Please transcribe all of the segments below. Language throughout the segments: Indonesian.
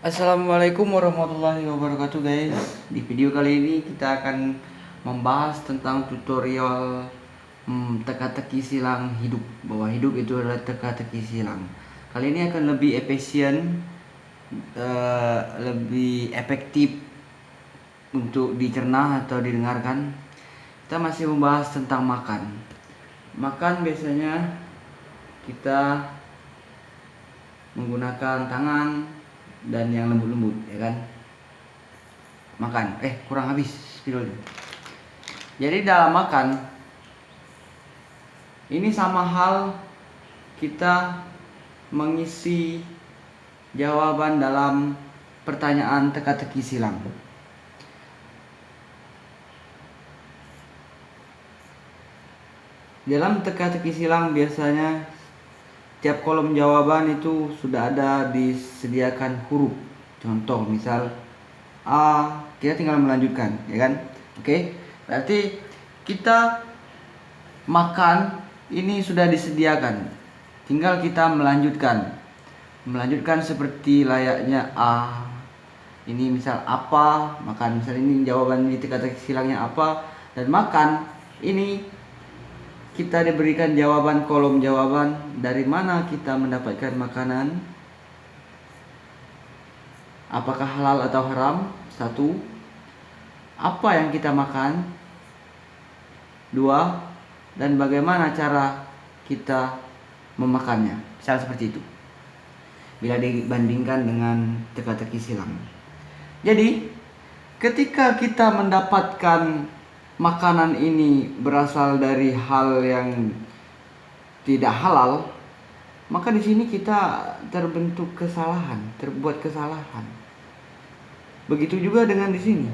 Assalamualaikum warahmatullahi wabarakatuh guys. Di video kali ini kita akan membahas tentang tutorial teka-teki silang hidup. Bahwa hidup itu adalah teka-teki silang. Kali ini akan lebih efisien, lebih efektif untuk dicerna atau didengarkan. Kita masih membahas tentang makan. Makan biasanya kita menggunakan tangan dan yang lembut-lembut, ya kan? Makan, kurang habis videonya. Jadi dalam makan ini sama hal kita mengisi jawaban dalam pertanyaan teka-teki silang. Dalam teka-teki silang biasanya tiap kolom jawaban itu sudah ada disediakan huruf. Contoh misal A, kita tinggal melanjutkan, ya kan? Oke, berarti kita makan ini sudah disediakan. Tinggal kita melanjutkan. Melanjutkan seperti layaknya A. Ini misal apa, makan. Misal ini jawaban di teka-teki silangnya apa, dan makan ini kita diberikan jawaban, kolom jawaban dari mana kita mendapatkan makanan, apakah halal atau haram, 1. Apa yang kita makan, 2. Dan bagaimana cara kita memakannya. Misal seperti itu bila dibandingkan dengan teka-teki silang. Jadi ketika kita mendapatkan makanan ini berasal dari hal yang tidak halal, maka di sini kita terbentuk kesalahan, terbuat kesalahan. Begitu juga dengan di sini.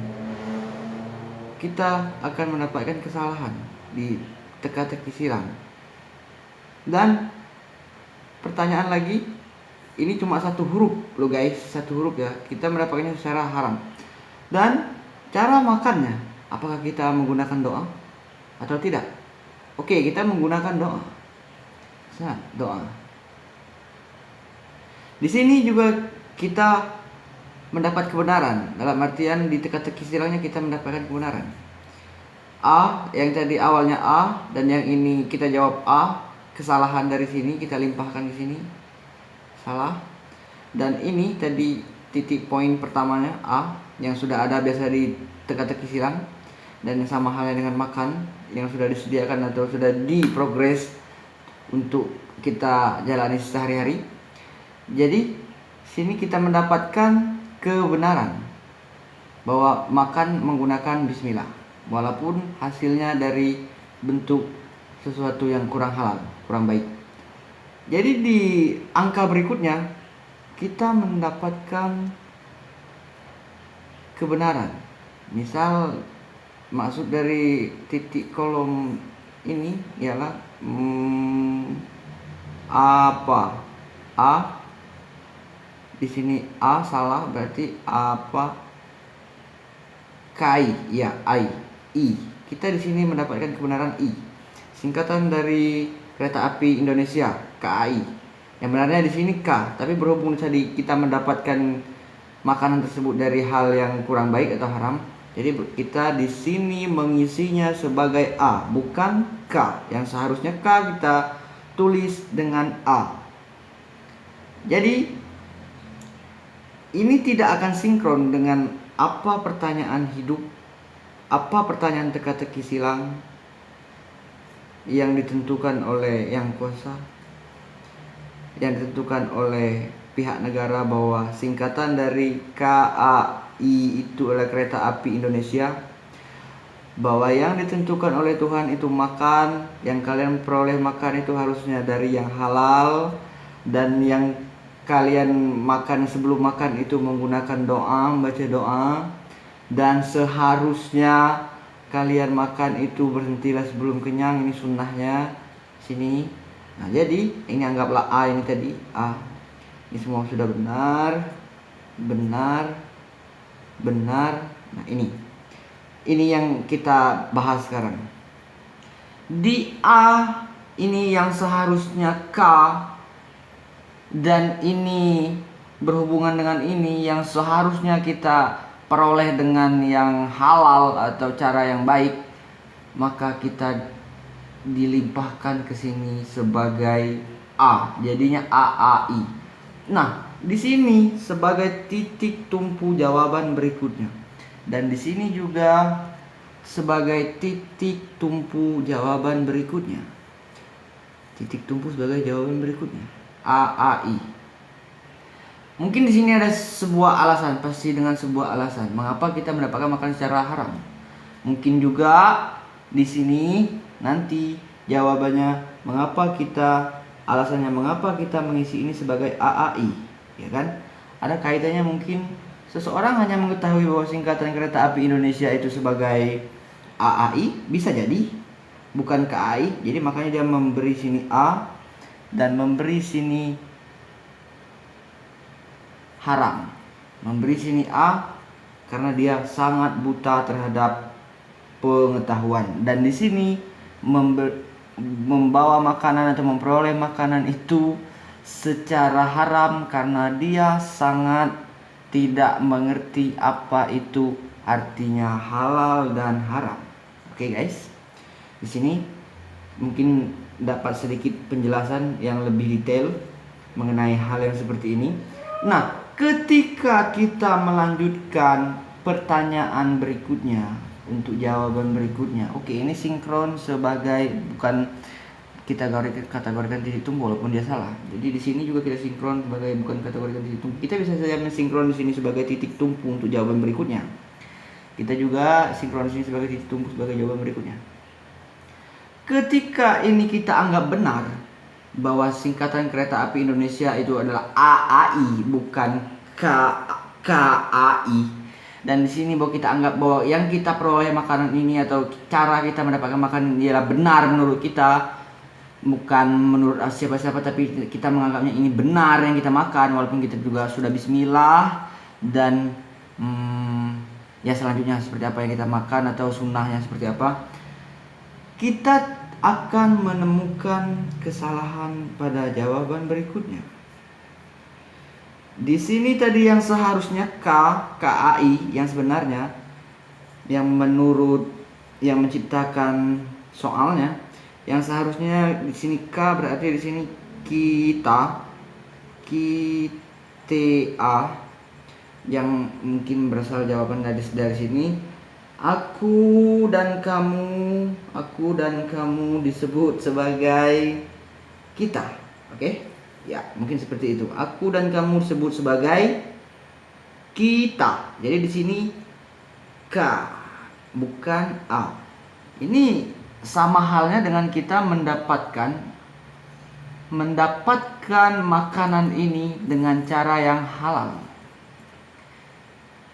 Kita akan mendapatkan kesalahan di teka-teki silang. Dan pertanyaan lagi, ini cuma satu huruf loh guys, satu huruf ya. Kita mendapatkannya secara haram. Dan cara makannya, apakah kita menggunakan doa atau tidak? Oke, kita menggunakan doa. Doa. Di sini juga kita mendapat kebenaran. Dalam artian di teka-teki silangnya kita mendapatkan kebenaran. A, yang tadi awalnya A dan yang ini kita jawab A, kesalahan dari sini kita limpahkan di sini. Salah. Dan ini tadi titik poin pertamanya A yang sudah ada biasa di teka-teki silang. Dan yang sama halnya dengan makan yang sudah disediakan atau sudah diprogres untuk kita jalani sehari-hari. Jadi sini kita mendapatkan kebenaran bahwa makan menggunakan bismillah, walaupun hasilnya dari bentuk sesuatu yang kurang halal, kurang baik. Jadi di angka berikutnya kita mendapatkan kebenaran. Misal maksud dari titik kolom ini ialah apa? A di sini A salah, berarti apa? Kai, ya, I. Kita di sini mendapatkan kebenaran I. Singkatan dari Kereta Api Indonesia, KAI. Yang benarnya di sini K, tapi berhubung tadi kita mendapatkan makanan tersebut dari hal yang kurang baik atau haram, jadi kita di sini mengisinya sebagai A, bukan K. Yang seharusnya K kita tulis dengan A. Jadi ini tidak akan sinkron dengan apa pertanyaan hidup, apa pertanyaan teka-teki silang yang ditentukan oleh yang kuasa, yang ditentukan oleh pihak negara, bahwa singkatan dari KAI itu adalah Kereta Api Indonesia, bahwa yang ditentukan oleh Tuhan itu makan, yang kalian peroleh makan itu harusnya dari yang halal, dan yang kalian makan sebelum makan itu menggunakan doa, membaca doa, dan seharusnya kalian makan itu berhentilah sebelum kenyang, ini sunnahnya sini. Nah, jadi ini anggaplah A, ini tadi A. Ini semua sudah benar. Nah, ini yang kita bahas sekarang. Di A ini yang seharusnya K, dan ini berhubungan dengan ini yang seharusnya kita peroleh dengan yang halal atau cara yang baik, maka kita dilimpahkan ke sini sebagai A. Jadinya AAI. Nah, di sini sebagai titik tumpu jawaban berikutnya. Dan di sini juga sebagai titik tumpu jawaban berikutnya. Titik tumpu sebagai jawaban berikutnya. AAI. Mungkin di sini ada sebuah alasan, pasti dengan sebuah alasan mengapa kita mendapatkan makanan secara haram. Mungkin juga di sini nanti jawabannya alasannya mengapa kita mengisi ini sebagai AAI, ya kan? Ada kaitannya, mungkin seseorang hanya mengetahui bahwa singkatan kereta api Indonesia itu sebagai AAI, bisa jadi bukan KAI. Jadi makanya dia memberi sini A dan memberi sini haram. Memberi sini A karena dia sangat buta terhadap pengetahuan, dan di sini membawa makanan atau memperoleh makanan itu secara haram karena dia sangat tidak mengerti apa itu artinya halal dan haram. Oke guys, di sini mungkin dapat sedikit penjelasan yang lebih detail mengenai hal yang seperti ini. Nah, ketika kita melanjutkan pertanyaan berikutnya untuk jawaban berikutnya, oke, ini sinkron sebagai, bukan kita kategorikan titik tumpu walaupun dia salah. Jadi di sini juga kita sinkron sebagai bukan kategorikan titik tumpu. Kita bisa saja mensinkron di sini sebagai titik tumpu untuk jawaban berikutnya. Kita juga sinkron di sini sebagai titik tumpu sebagai jawaban berikutnya. Ketika ini kita anggap benar bahwa singkatan kereta api Indonesia itu adalah AAI bukan KAI, dan di sini bahwa kita anggap bahwa yang kita peroleh makanan ini atau cara kita mendapatkan makanan ini adalah benar menurut kita, bukan menurut siapa-siapa, tapi kita menganggapnya ini benar yang kita makan walaupun kita juga sudah bismillah. Dan ya selanjutnya seperti apa yang kita makan atau sunnahnya seperti apa, kita akan menemukan kesalahan pada jawaban berikutnya. Di sini tadi yang seharusnya KAI yang sebenarnya, yang menurut yang menciptakan soalnya, yang seharusnya di sini K berarti di sini kita yang mungkin berasal jawaban dari sini. Aku dan kamu disebut sebagai kita. Oke? Ya, mungkin seperti itu. Aku dan kamu disebut sebagai kita. Jadi di sini K bukan A. Ini sama halnya dengan kita mendapatkan makanan ini dengan cara yang halal.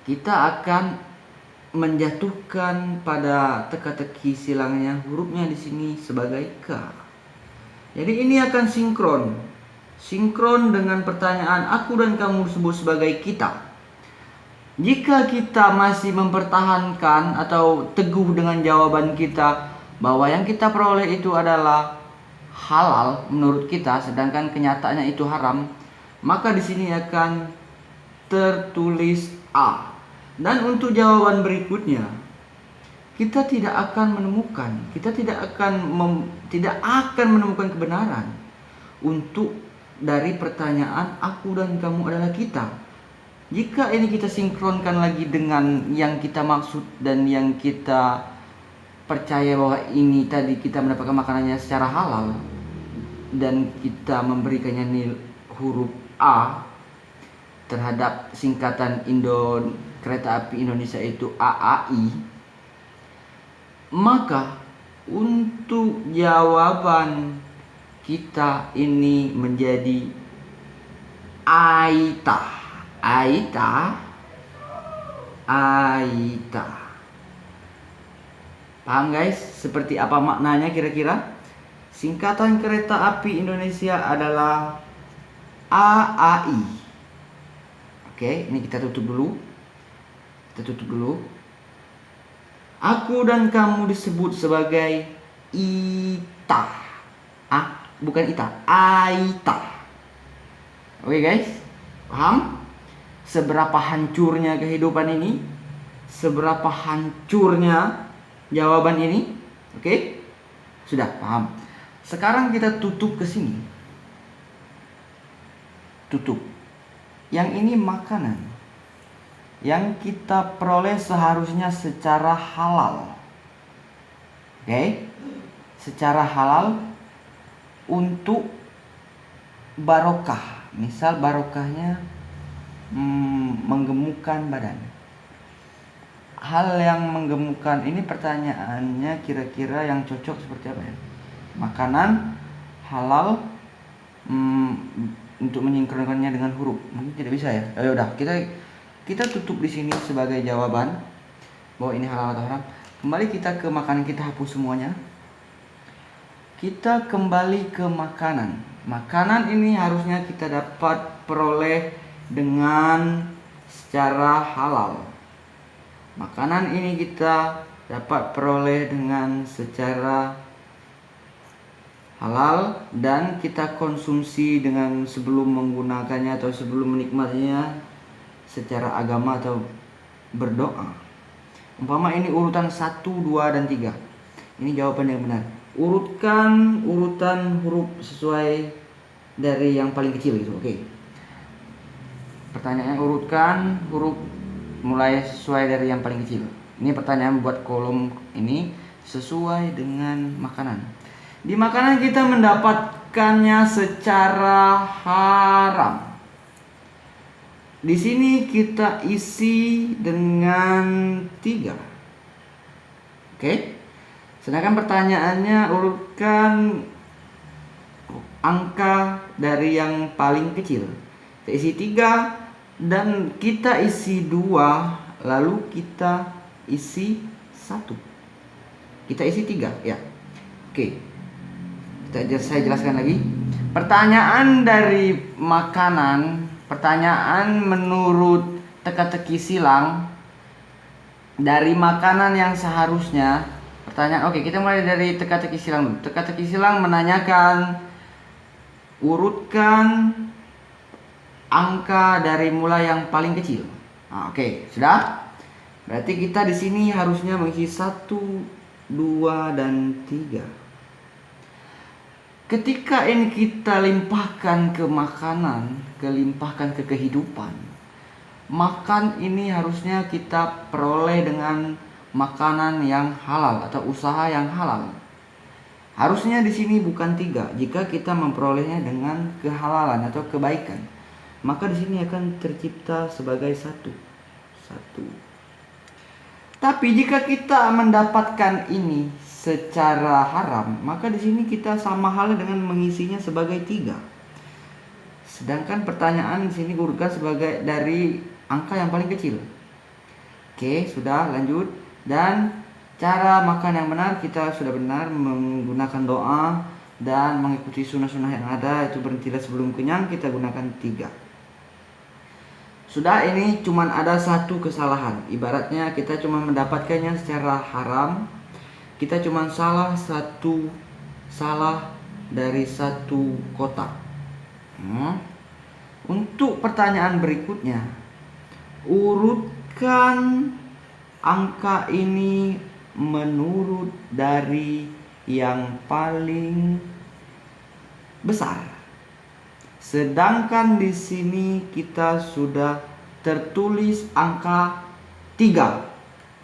Kita akan menjatuhkan pada teka-teki silangnya hurufnya di sini sebagai K. Jadi ini akan sinkron dengan pertanyaan aku dan kamu disebut sebagai kita. Jika kita masih mempertahankan atau teguh dengan jawaban kita bahwa yang kita peroleh itu adalah halal menurut kita, sedangkan kenyataannya itu haram, maka di sini akan tertulis A. Dan untuk jawaban berikutnya, kita tidak akan menemukan kebenaran untuk dari pertanyaan aku dan kamu adalah kita. Jika ini kita sinkronkan lagi dengan yang kita maksud dan yang kita percaya bahwa ini tadi kita mendapatkan makanannya secara halal dan kita memberikannya nilai huruf A terhadap singkatan kereta api Indonesia itu AAI, maka untuk jawaban kita ini menjadi AITA. Paham guys? Seperti apa maknanya kira-kira? Singkatan kereta api Indonesia adalah AAI. Oke, ini kita tutup dulu. Aku dan kamu disebut sebagai ITA. Bukan ITA, AITA. Oke guys, paham? seberapa hancurnya kehidupan ini, seberapa hancurnya jawaban ini. Oke? Sudah paham? Sekarang kita tutup ke sini. Tutup. Yang ini makanan yang kita peroleh seharusnya secara halal. Oke? Secara halal untuk barokah. Misal barokahnya menggemukkan badan. Hal yang menggemukkan ini pertanyaannya kira-kira yang cocok seperti apa ya? Makanan halal untuk menyinkronkannya dengan huruf. Mungkin tidak bisa ya. Ya udah, kita tutup di sini sebagai jawaban bahwa ini halal atau haram. Kembali kita ke makanan, kita hapus semuanya. Kita kembali ke makanan. Makanan ini harusnya kita dapat peroleh dengan secara halal. Makanan ini kita dapat peroleh dengan secara halal dan kita konsumsi dengan sebelum menggunakannya atau sebelum menikmatinya secara agama atau berdoa. Umpama ini urutan 1, 2, dan 3. Ini jawaban yang benar. Urutkan urutan huruf sesuai dari yang paling kecil gitu. Oke. Pertanyaannya urutkan huruf mulai sesuai dari yang paling kecil. Ini pertanyaan buat kolom ini sesuai dengan makanan. Di makanan kita mendapatkannya secara haram. Di sini kita isi dengan 3. Oke. Sedangkan pertanyaannya urutkan angka dari yang paling kecil. Kita isi 3 dan kita isi 2, lalu kita isi 1. Kita isi 3 ya. Oke. Saya jelaskan lagi. Pertanyaan dari makanan, pertanyaan menurut teka-teki silang dari makanan yang seharusnya. Pertanyaan, oke, kita mulai dari teka-teki silang dulu. Teka-teki silang menanyakan urutkan angka dari mulai yang paling kecil. Nah, oke, sudah. Berarti kita di sini harusnya mengisi 1, 2, dan 3. Ketika ini kita limpahkan ke makanan, limpahkan ke kehidupan, makan ini harusnya kita peroleh dengan makanan yang halal atau usaha yang halal. Harusnya di sini bukan 3. Jika kita memperolehnya dengan kehalalan atau kebaikan, maka di sini akan tercipta sebagai 1. Tapi jika kita mendapatkan ini secara haram, maka di sini kita sama halnya dengan mengisinya sebagai 3. Sedangkan pertanyaan di sini urutkan sebagai dari angka yang paling kecil. Oke, sudah lanjut. Dan cara makan yang benar, kita sudah benar menggunakan doa dan mengikuti sunnah-sunnah yang ada, itu berhentilah sebelum kenyang, kita gunakan 3. Sudah, ini cuman ada 1 kesalahan. Ibaratnya kita cuma mendapatkannya secara haram. Kita cuma salah dari 1 kotak. Untuk pertanyaan berikutnya, urutkan angka ini menurut dari yang paling besar. Sedangkan di sini kita sudah tertulis angka 3.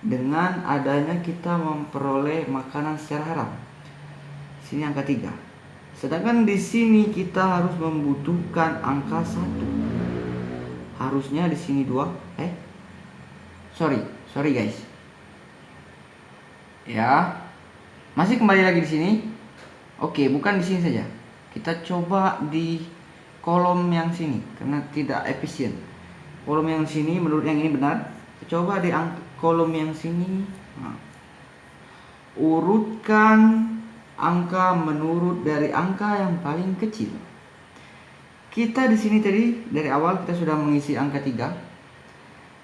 Dengan adanya kita memperoleh makanan secara haram. Sini angka 3. Sedangkan di sini kita harus membutuhkan angka 1. Harusnya di sini 2. Sorry guys. Ya. Masih kembali lagi di sini. Oke, bukan di sini saja. Kita coba di kolom yang sini karena tidak efisien. Kolom yang sini menurut yang ini benar. Coba di kolom yang sini. Urutkan angka menurut dari angka yang paling kecil. Kita di sini tadi dari awal kita sudah mengisi angka 3.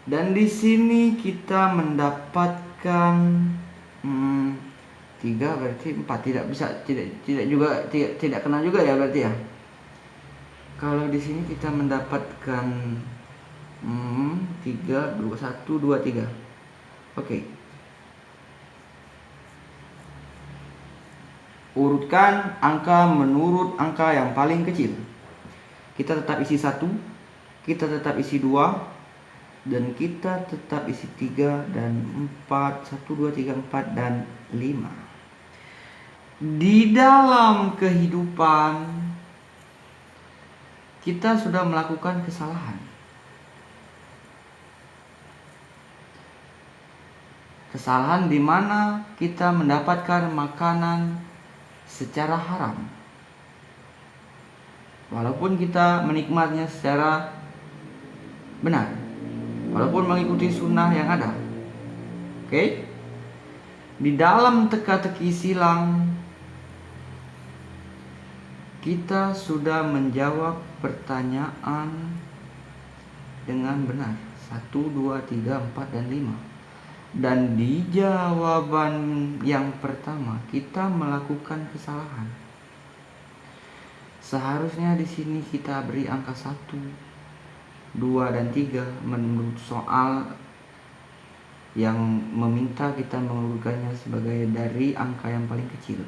Dan di sini kita mendapatkan 3 berarti 4, tidak bisa, tidak juga, tidak kena juga ya berarti ya. Kalau di sini kita mendapatkan 3, 2, 1, 2, 3. Oke. Urutkan angka menurut angka yang paling kecil. Kita tetap isi 1, kita tetap isi 2, dan kita tetap isi 3 dan 4. 1, 2, 3, 4, dan 5. Di dalam kehidupan kita sudah melakukan kesalahan. Kesalahan di mana kita mendapatkan makanan secara haram. Walaupun kita menikmatnya secara benar, walaupun mengikuti sunnah yang ada. Oke? Di dalam teka-teki silang kita sudah menjawab pertanyaan dengan benar. 1, 2, 3, 4, dan 5. Dan di jawaban yang pertama kita melakukan kesalahan. Seharusnya di sini kita beri angka 1, 2, dan 3 menurut soal yang meminta kita mengurutkannya sebagai dari angka yang paling kecil.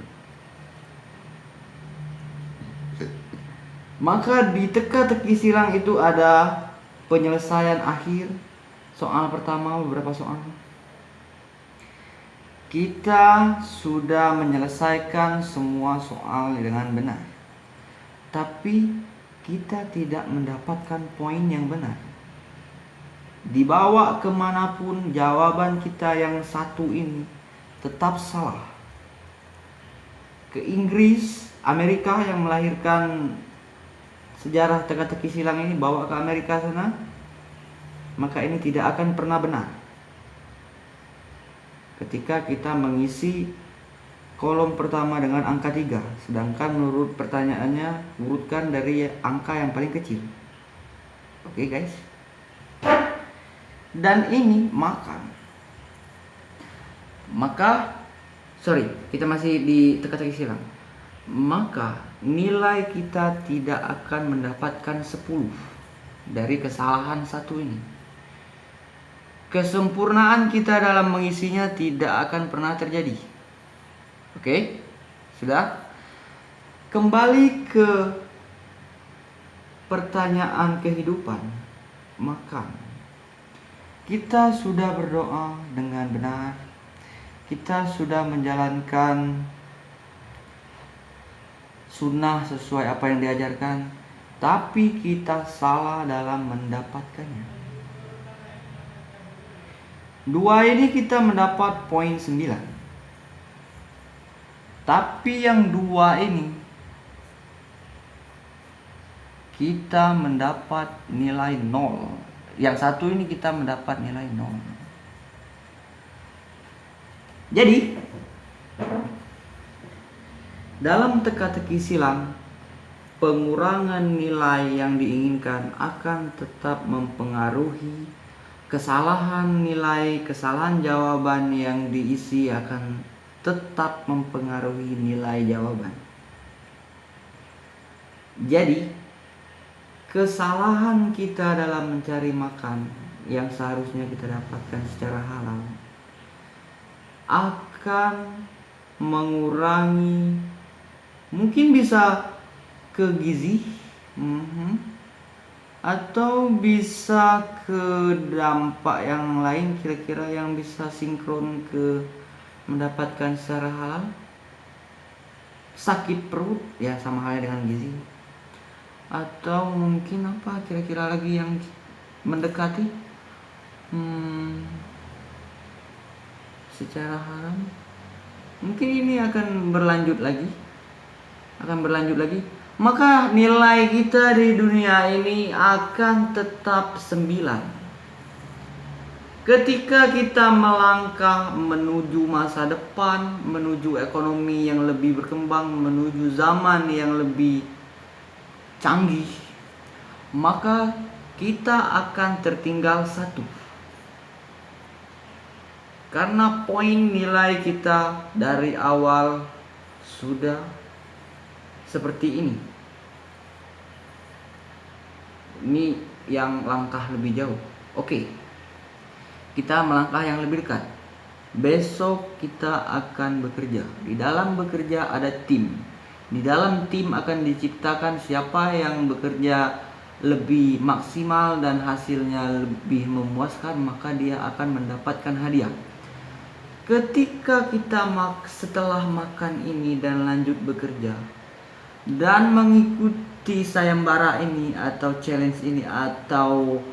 Maka di teka-teki silang itu ada penyelesaian akhir. Soal pertama, beberapa soal. Kita sudah menyelesaikan semua soal dengan benar, tapi kita tidak mendapatkan poin yang benar. Dibawa kemanapun jawaban kita yang satu ini tetap salah. Ke Inggris, Amerika yang melahirkan sejarah teka-teki silang ini, bawa ke Amerika sana, maka ini tidak akan pernah benar. Ketika kita mengisi kolom pertama dengan angka 3, sedangkan menurut pertanyaannya urutkan dari angka yang paling kecil. Oke guys. Dan ini kita masih di teka-teki silang. Maka nilai kita tidak akan mendapatkan 10 dari kesalahan satu ini. Kesempurnaan kita dalam mengisinya tidak akan pernah terjadi. Oke? Sudah? Kembali ke pertanyaan kehidupan. Maka kita sudah berdoa dengan benar. Kita sudah menjalankan sunnah sesuai apa yang diajarkan, tapi kita salah dalam mendapatkannya. 2 ini kita mendapat poin 9. Tapi yang 2 ini kita mendapat nilai 0. Yang satu ini kita mendapat nilai 0. Jadi dalam teka-teki silang, pengurangan nilai yang diinginkan akan tetap mempengaruhi kesalahan nilai, kesalahan jawaban yang diisi akan tetap mempengaruhi nilai jawaban. Jadi, kesalahan kita dalam mencari makan yang seharusnya kita dapatkan secara halal akan mengurangi, mungkin bisa ke gizi, atau bisa ke dampak yang lain kira-kira yang bisa sinkron ke mendapatkan secara halal. Sakit perut, ya sama halnya dengan gizi. Atau mungkin apa kira-kira lagi yang mendekati secara haram. Mungkin ini akan berlanjut lagi. Maka nilai kita di dunia ini akan tetap 9. Ketika kita melangkah menuju masa depan, menuju ekonomi yang lebih berkembang, menuju zaman yang lebih canggih, maka kita akan tertinggal 1. Karena poin nilai kita dari awal sudah seperti ini. Ini yang langkah lebih jauh. Oke, kita melangkah yang lebih dekat. Besok kita akan bekerja. Di dalam bekerja ada tim. Di dalam tim akan diciptakan siapa yang bekerja lebih maksimal dan hasilnya lebih memuaskan, maka dia akan mendapatkan hadiah. Ketika kita setelah makan ini dan lanjut bekerja dan mengikuti sayembara ini atau challenge ini atau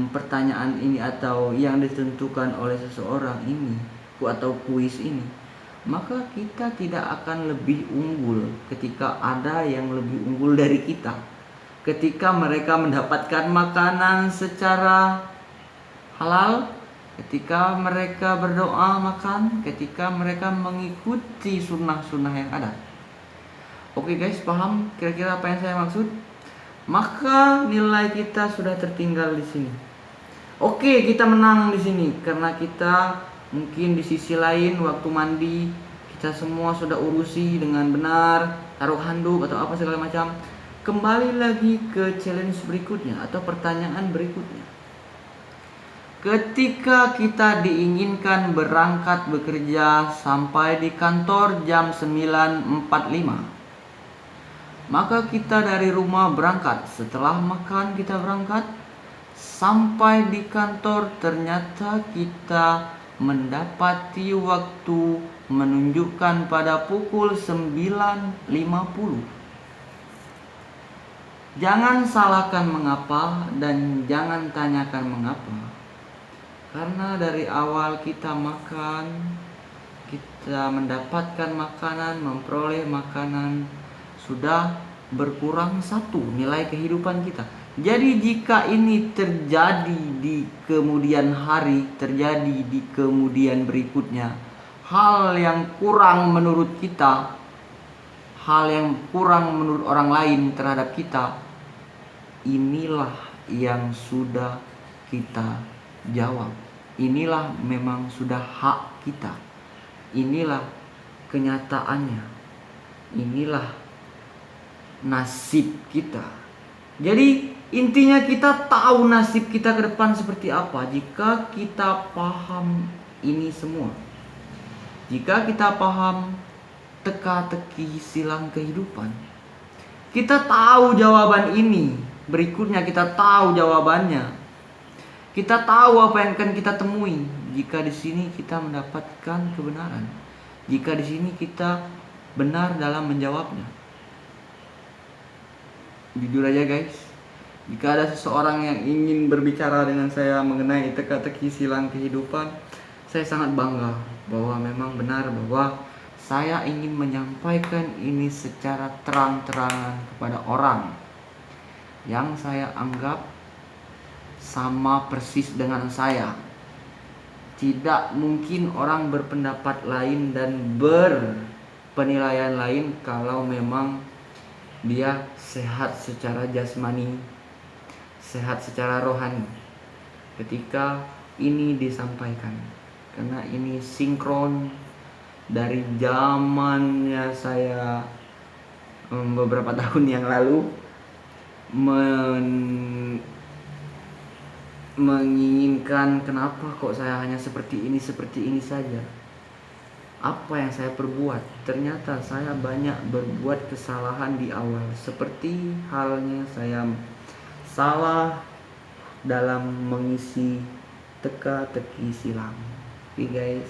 pertanyaan ini atau yang ditentukan oleh seseorang ini atau kuis ini, maka kita tidak akan lebih unggul ketika ada yang lebih unggul dari kita. Ketika mereka mendapatkan makanan secara halal, ketika mereka berdoa makan, ketika mereka mengikuti sunnah-sunnah yang ada. Oke guys, paham kira-kira apa yang saya maksud? Maka nilai kita sudah tertinggal di sini. Oke, kita menang di sini karena kita mungkin di sisi lain waktu mandi kita semua sudah urusi dengan benar, taruh handuk atau apa segala macam. Kembali lagi ke challenge berikutnya atau pertanyaan berikutnya. Ketika kita diinginkan berangkat bekerja sampai di kantor jam 9.45, maka kita dari rumah berangkat. Setelah makan kita berangkat. Sampai di kantor ternyata kita mendapati waktu menunjukkan pada pukul 9.50. Jangan salahkan mengapa dan jangan tanyakan mengapa. Karena dari awal kita makan, kita mendapatkan makanan, memperoleh makanan, sudah berkurang satu nilai kehidupan kita. Jadi jika ini terjadi di kemudian hari, terjadi di kemudian berikutnya, hal yang kurang menurut kita, hal yang kurang menurut orang lain terhadap kita, inilah yang sudah kita jawab. Inilah memang sudah hak kita. Inilah kenyataannya. Inilah nasib kita. Jadi intinya kita tahu nasib kita ke depan seperti apa jika kita paham ini semua. Jika kita paham teka-teki silang kehidupan, kita tahu jawaban ini. Berikutnya kita tahu jawabannya. Kita tahu apa yang akan kita temui jika di sini kita mendapatkan kebenaran. Jika di sini kita benar dalam menjawabnya. Jujur aja guys, jika ada seseorang yang ingin berbicara dengan saya mengenai teka-teki silang kehidupan, saya sangat bangga bahwa memang benar bahwa saya ingin menyampaikan ini secara terang-terangan kepada orang yang saya anggap sama persis dengan saya. Tidak mungkin orang berpendapat lain dan berpenilaian lain kalau memang dia sehat secara jasmani, sehat secara rohani ketika ini disampaikan. Karena ini sinkron dari zamannya saya beberapa tahun yang lalu menginginkan kenapa kok saya hanya seperti ini saja. Apa yang saya perbuat? Ternyata saya banyak berbuat kesalahan di awal. Seperti halnya saya salah dalam mengisi teka-teki silang. Oke guys,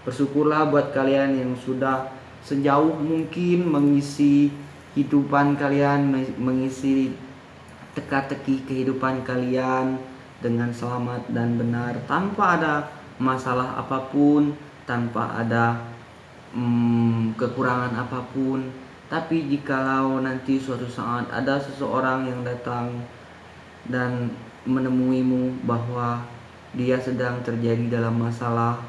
bersyukurlah buat kalian yang sudah sejauh mungkin mengisi kehidupan kalian, mengisi teka-teki kehidupan kalian dengan selamat dan benar, tanpa ada masalah apapun, tanpa ada kekurangan apapun. Tapi jikalau nanti suatu saat ada seseorang yang datang dan menemuimu bahwa dia sedang terjadi dalam masalah,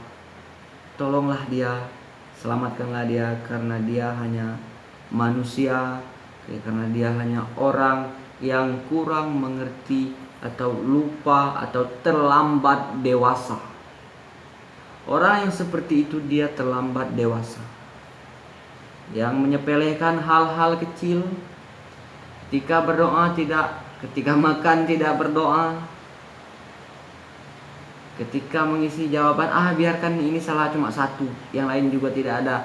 tolonglah dia, selamatkanlah dia, karena dia hanya manusia, karena dia hanya orang yang kurang mengerti atau lupa atau terlambat dewasa. Orang yang seperti itu dia terlambat dewasa, yang menyepelekan hal-hal kecil. Ketika berdoa tidak Ketika makan tidak berdoa. Ketika mengisi jawaban, biarkan ini salah cuma satu, yang lain juga tidak ada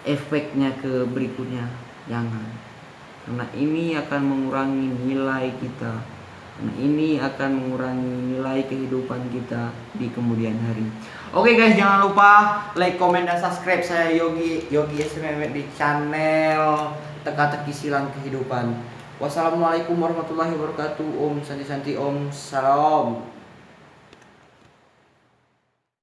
efeknya ke berikutnya. Jangan. Karena ini akan mengurangi nilai kita. Karena ini akan mengurangi nilai kehidupan kita di kemudian hari. Oke guys, jangan lupa like, comment, dan subscribe saya Yogi SMM di channel Teka-teki Silang Kehidupan. Wassalamualaikum warahmatullahi wabarakatuh. Om Santi Santi, Om Salam.